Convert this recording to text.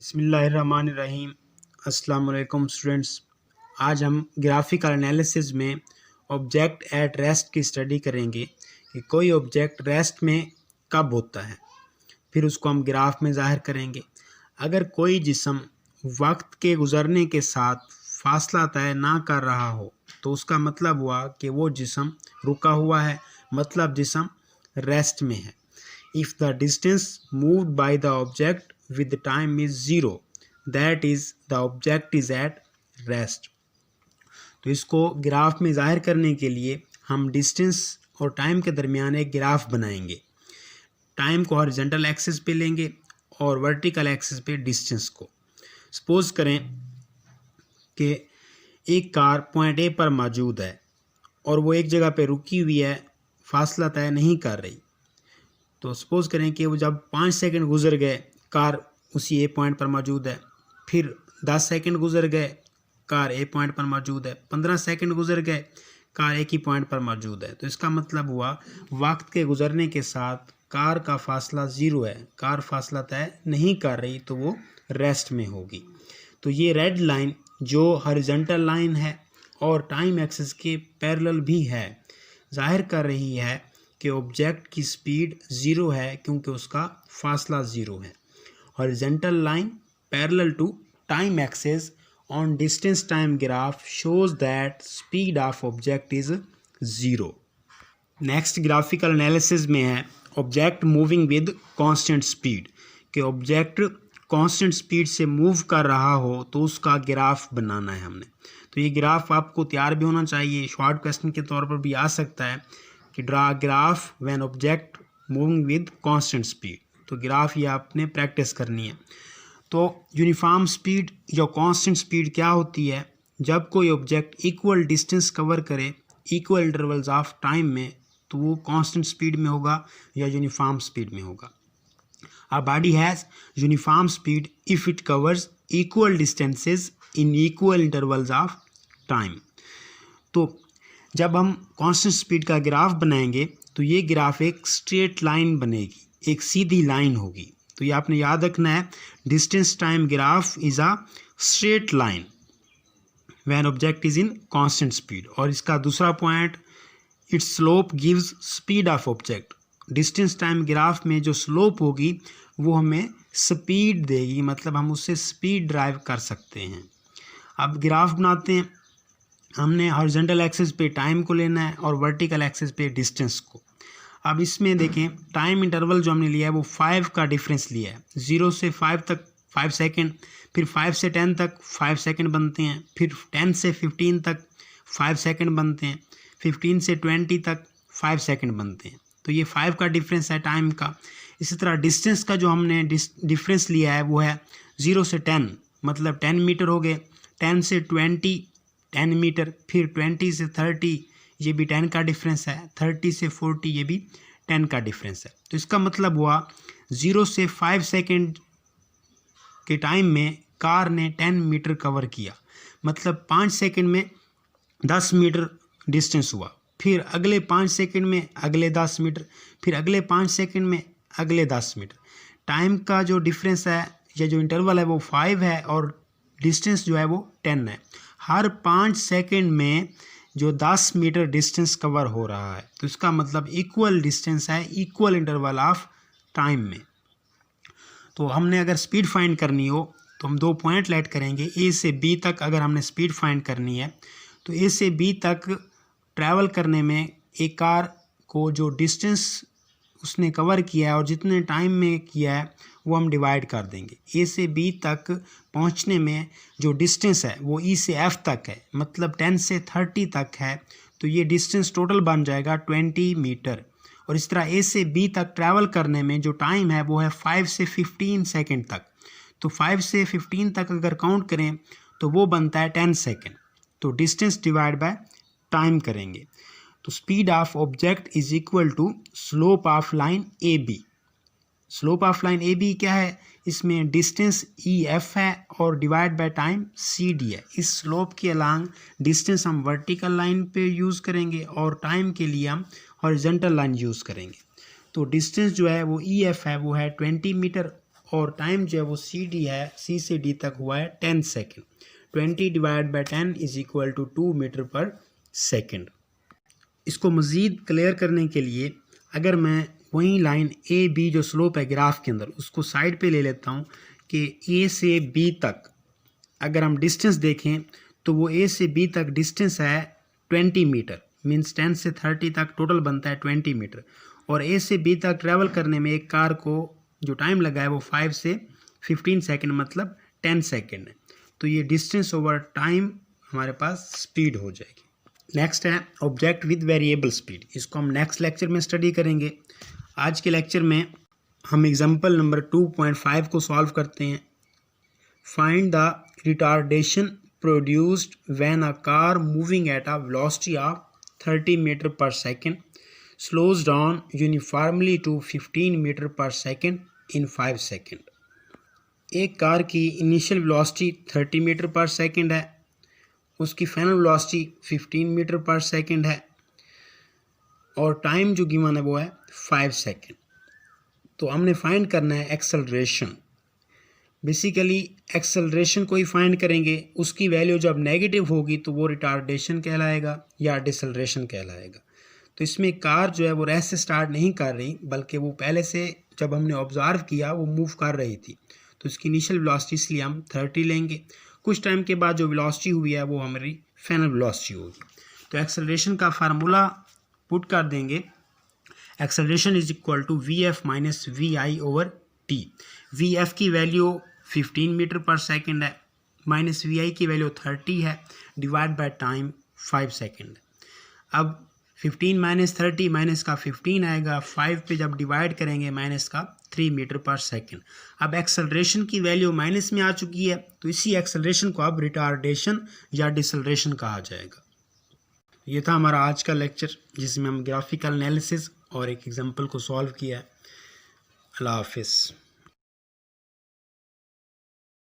बिस्मिल्लाहिर्रहमानिर्रहीम। अस्सलाम वालेकुम स्टूडेंट्स। आज हम ग्राफिकल एनालिसिस में ऑब्जेक्ट एट रेस्ट की स्टडी करेंगे कि कोई ऑब्जेक्ट रेस्ट में कब होता है, फिर उसको हम ग्राफ में ज़ाहिर करेंगे। अगर कोई जिस्म वक्त के गुज़रने के साथ फासला तय ना कर रहा हो तो उसका मतलब हुआ कि वो जिस्म रुका हुआ है, मतलब जिस्म रेस्ट में है। If the distance moved by the object with time is zero, that is the object is at rest। तो इसको ग्राफ में ज़ाहिर करने के लिए हम डिस्टेंस और टाइम के दरमियान एक ग्राफ बनाएंगे। टाइम को हॉरिजॉन्टल एक्सिस पे लेंगे और वर्टिकल एक्सिस पे डिस्टेंस को। सपोज करें कि एक कार पॉइंट ए पर मौजूद है और वो एक जगह पे रुकी हुई है, फासला तय नहीं कर रही। तो सपोज़ करें कि वो जब 5 सेकंड गुजर गए, कार उसी ए पॉइंट पर मौजूद है। फिर 10 सेकंड गुजर गए, कार ए पॉइंट पर मौजूद है। 15 सेकंड गुजर गए, कार एक ही पॉइंट पर मौजूद है। तो इसका मतलब हुआ वक्त के गुजरने के साथ कार का फासला ज़ीरो है, कार फासला तय नहीं कर रही, तो वो रेस्ट में होगी। तो ये रेड लाइन जो हॉरिजॉन्टल लाइन है और टाइम एक्सिस के पैरेलल भी है, जाहिर कर रही है कि ऑब्जेक्ट की स्पीड ज़ीरो है क्योंकि उसका फासला ज़ीरो है। Horizontal line parallel to time axis on distance time graph shows that speed of object is zero. Next graphical analysis में है object moving with constant speed, कि ऑब्जेक्ट कांस्टेंट स्पीड से move कर रहा हो तो उसका ग्राफ बनाना है हमने। तो ये ग्राफ आपको तैयार भी होना चाहिए, शॉर्ट क्वेश्चन के तौर पर भी आ सकता है कि draw graph when object moving with constant speed. तो ग्राफ ये आपने प्रैक्टिस करनी है। तो यूनिफॉर्म स्पीड या कांस्टेंट स्पीड क्या होती है? जब कोई ऑब्जेक्ट इक्वल डिस्टेंस कवर करे इक्वल इंटरवल्स ऑफ टाइम में, तो वो कांस्टेंट स्पीड में होगा या यूनिफॉर्म स्पीड में होगा। A body has uniform speed if it covers equal distances in equal intervals of time. तो जब हम कांस्टेंट स्पीड का ग्राफ बनाएंगे तो ये ग्राफ एक स्ट्रेट लाइन बनेगी, एक सीधी लाइन होगी। तो ये आपने याद रखना है, distance time graph is a straight line when object is in constant speed. और इसका दूसरा point, it's slope gives speed of object. Distance time graph में जो स्लोप होगी वो हमें स्पीड देगी, मतलब हम उससे स्पीड ड्राइव कर सकते हैं। अब ग्राफ बनाते हैं। हमने हॉरिजॉन्टल एक्सिस पे टाइम को लेना है और वर्टिकल एक्सिस पे डिस्टेंस को। अब इसमें देखें, टाइम इंटरवल जो हमने लिया है वो 5 का डिफरेंस लिया है। 0 से 5 तक 5 सेकंड, फिर 5 से 10 तक 5 सेकंड बनते हैं, फिर 10 से 15 तक 5 सेकंड बनते हैं, 15 से 20 तक 5 सेकंड बनते हैं। तो ये 5 का डिफरेंस है टाइम का। इसी तरह डिस्टेंस का जो हमने डिफरेंस लिया है वो है 0 से 10, मतलब 10 मीटर हो गए। 10 से 20 10 मीटर, फिर 20 से 30 ये भी 10 का डिफरेंस है, 30 से 40 ये भी 10 का डिफरेंस है। तो इसका मतलब हुआ 0 से 5 सेकंड के टाइम में कार ने 10 मीटर कवर किया, मतलब 5 सेकंड में 10 मीटर डिस्टेंस हुआ। फिर अगले 5 सेकंड में अगले 10 मीटर, फिर अगले 5 सेकंड में अगले 10 मीटर। टाइम का जो डिफरेंस है या जो इंटरवल है वो 5 है और डिस्टेंस जो है वो 10 है। हर 5 सेकंड में जो 10 मीटर डिस्टेंस कवर हो रहा है, तो इसका मतलब इक्वल डिस्टेंस है इक्वल इंटरवल ऑफ टाइम में। तो हमने अगर स्पीड फाइंड करनी हो तो हम 2 पॉइंट लेट करेंगे। ए से बी तक अगर हमने स्पीड फाइंड करनी है तो ए से बी तक ट्रैवल करने में एक कार को जो डिस्टेंस उसने कवर किया है और जितने टाइम में किया है वो हम डिवाइड कर देंगे। ए से बी तक पहुंचने में जो डिस्टेंस है वो ई से एफ तक है, मतलब 10 से 30 तक है। तो ये डिस्टेंस टोटल बन जाएगा 20 मीटर। और इस तरह ए से बी तक ट्रैवल करने में जो टाइम है वो है 5 से 15 सेकंड तक। तो 5 से 15 तक अगर काउंट करें तो वो बनता है 10 सेकंड। तो डिस्टेंस डिवाइड बाय टाइम करेंगे तो speed of object is equal to slope of line A B. Slope of line A B क्या है? इसमें डिस्टेंस ई एफ है और divide by time C D है। इस स्लोप के अलॉन्ग डिस्टेंस हम वर्टिकल लाइन पे यूज़ करेंगे और टाइम के लिए हम हॉरिजॉन्टल लाइन यूज़ करेंगे। तो डिस्टेंस जो है वो ई एफ है, वो है 20 मीटर और टाइम जो है वो सी डी है, सी से डी तक हुआ है 10 second. 20 divide by 10 is equal to 2 metre per second. इसको मज़ीद क्लियर करने के लिए अगर मैं वही लाइन ए बी जो स्लोप है ग्राफ के अंदर उसको साइड पे ले लेता हूँ कि ए से बी तक अगर हम डिस्टेंस देखें तो वो ए से बी तक डिस्टेंस है 20 मीटर, मीन्स 10 से 30 तक टोटल बनता है 20 मीटर। और ए से बी तक ट्रैवल करने में एक कार को जो टाइम लगा है वो 5 से 15 सेकेंड मतलब 10 सेकेंड है। तो ये डिस्टेंस ओवर टाइम हमारे पास स्पीड हो जाएगी। नेक्स्ट है ऑब्जेक्ट विद वेरिएबल स्पीड। इसको हम नेक्स्ट लेक्चर में स्टडी करेंगे। आज के लेक्चर में हम एग्जांपल नंबर 2.5 को सॉल्व करते हैं। Find the retardation produced when a car moving at a velocity of 30 metre per second slows down uniformly to 15 metre per second in 5 second. एक कार की initial velocity 30 metre per second है, उसकी final velocity 15 metre per second है और time जो given है वो है 5 सेकेंड। तो हमने फाइंड करना है एक्सेलरेशन। बेसिकली एक्सेलरेशन को ही फाइंड करेंगे, उसकी वैल्यू जब नेगेटिव होगी तो वो रिटार्डेशन कहलाएगा या डिसलरेशन कहलाएगा। तो इसमें कार जो है वो रेस से स्टार्ट नहीं कर रही बल्कि वो पहले से जब हमने ऑब्जर्व किया वो मूव कर रही थी, तो इसकी इनिशियल वेलोसिटी इसलिए हम 30 लेंगे। कुछ टाइम के बाद जो वेलोसिटी हुई है वो हमारी फाइनल वेलोसिटी होगी। तो एक्सेलरेशन का फार्मूला पुट कर देंगे। Acceleration is equal to V F minus V I over T. V F की वैल्यू 15 मीटर पर सेकेंड है, माइनस वी आई की वैल्यू 30 है, डिवाइड बाय टाइम 5 सेकेंड। अब 15 माइनस 30 माइनस का 15 आएगा, 5 पे जब डिवाइड करेंगे माइनस का 3 मीटर पर सेकेंड। अब एक्सेलरेशन की वैल्यू माइनस में आ चुकी है तो इसी एक्सेलरेशन को अब रिटार्डेशन या डिसलरेशन कहा जाएगा। ये था हमारा आज का लेक्चर जिसमें हम ग्राफिकल एनालिसिस और एक एग्जांपल को सॉल्व किया है। अल्लाह हाफिज़।